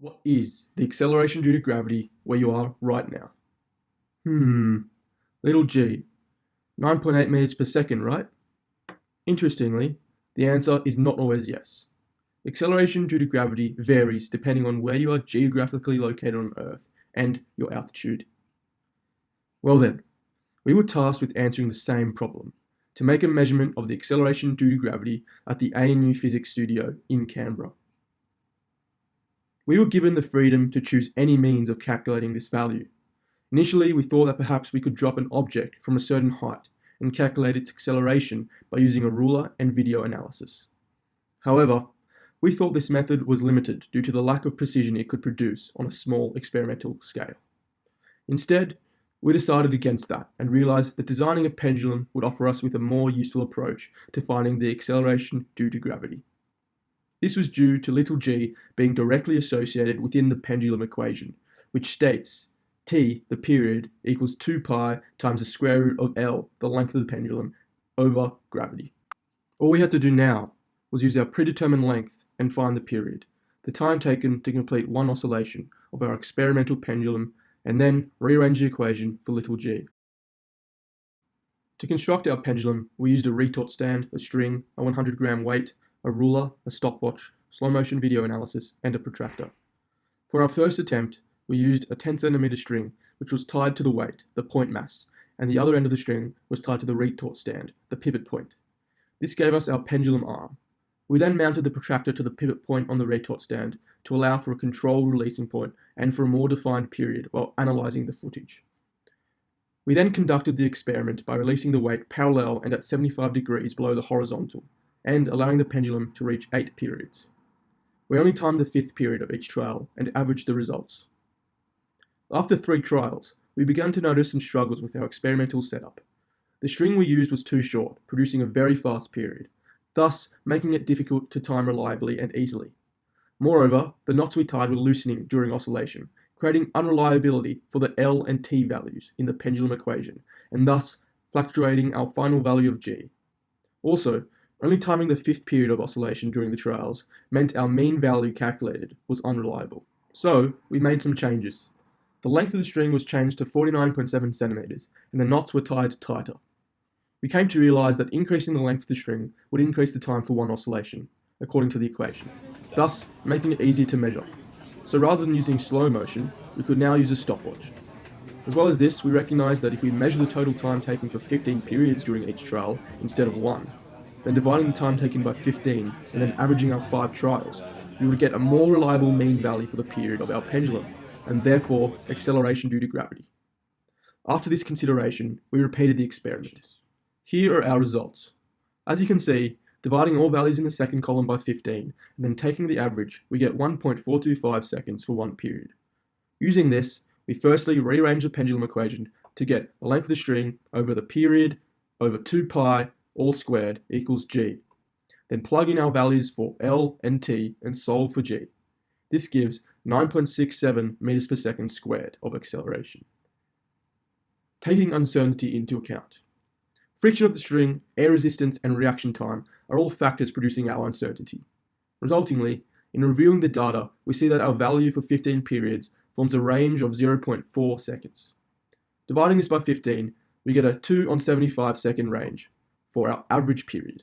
What is the acceleration due to gravity where you are right now? Little g, 9.8 meters per second, right? Interestingly, the answer is not always yes. Acceleration due to gravity varies depending on where you are geographically located on Earth and your altitude. Well then, we were tasked with answering the same problem, to make a measurement of the acceleration due to gravity at the ANU Physics Studio in Canberra. We were given the freedom to choose any means of calculating this value. Initially, we thought that perhaps we could drop an object from a certain height and calculate its acceleration by using a ruler and video analysis. However, we thought this method was limited due to the lack of precision it could produce on a small experimental scale. Instead, we decided against that and realized that designing a pendulum would offer us with a more useful approach to finding the acceleration due to gravity. This was due to little g being directly associated within the pendulum equation, which states t, the period, equals 2 pi times the square root of L, the length of the pendulum, over gravity. All we had to do now was use our predetermined length and find the period, the time taken to complete one oscillation of our experimental pendulum, and then rearrange the equation for little g. To construct our pendulum, we used a retort stand, a string, a 100-gram weight, a ruler, a stopwatch, slow motion video analysis, and a protractor. For our first attempt, we used a 10cm string, which was tied to the weight, the point mass, and the other end of the string was tied to the retort stand, the pivot point. This gave us our pendulum arm. We then mounted the protractor to the pivot point on the retort stand to allow for a controlled releasing point and for a more defined period while analysing the footage. We then conducted the experiment by releasing the weight parallel and at 75 degrees below the horizontal, and allowing the pendulum to reach 8 periods. We only timed the 5th period of each trial and averaged the results. After 3 trials, we began to notice some struggles with our experimental setup. The string we used was too short, producing a very fast period, thus making it difficult to time reliably and easily. Moreover, the knots we tied were loosening during oscillation, creating unreliability for the L and T values in the pendulum equation, and thus fluctuating our final value of G. Also, only timing the 5th period of oscillation during the trials meant our mean value calculated was unreliable. So, we made some changes. The length of the string was changed to 49.7 centimeters, and the knots were tied tighter. We came to realize that increasing the length of the string would increase the time for one oscillation, according to the equation, thus making it easier to measure. So rather than using slow motion, we could now use a stopwatch. As well as this, we recognized that if we measure the total time taken for 15 periods during each trial instead of 1, then dividing the time taken by 15 and then averaging our 5 trials, we would get a more reliable mean value for the period of our pendulum, and therefore acceleration due to gravity. After this consideration, we repeated the experiment. Here are our results. As you can see, dividing all values in the second column by 15 and then taking the average, we get 1.425 seconds for one period. Using this, we firstly rearrange the pendulum equation to get the length of the string over the period over 2 pi all squared equals g. Then plug in our values for L and T and solve for g. This gives 9.67 meters per second squared of acceleration. Taking uncertainty into account. Friction of the string, air resistance, and reaction time are all factors producing our uncertainty. Resultingly, in reviewing the data, we see that our value for 15 periods forms a range of 0.4 seconds. Dividing this by 15, we get a 2 on 75 second range for our average period.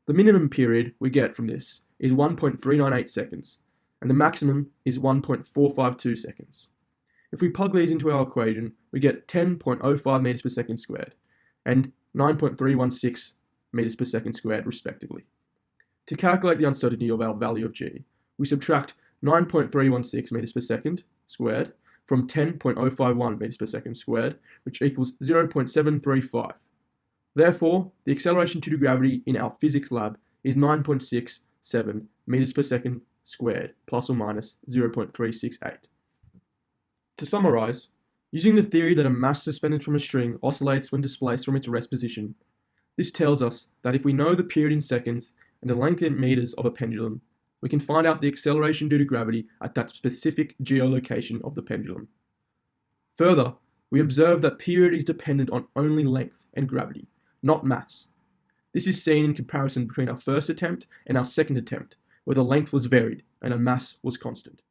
The minimum period we get from this is 1.398 seconds, and the maximum is 1.452 seconds. If we plug these into our equation, we get 10.05 meters per second squared, and 9.316 meters per second squared respectively. To calculate the uncertainty of our value of g, we subtract 9.316 meters per second squared from 10.051 meters per second squared, which equals 0.735. Therefore, the acceleration due to gravity in our physics lab is 9.67 meters per second squared, plus or minus 0.368. To summarize, using the theory that a mass suspended from a string oscillates when displaced from its rest position, this tells us that if we know the period in seconds and the length in meters of a pendulum, we can find out the acceleration due to gravity at that specific geolocation of the pendulum. Further, we observe that period is dependent on only length and gravity, not mass. This is seen in comparison between our first attempt and our second attempt, where the length was varied and a mass was constant.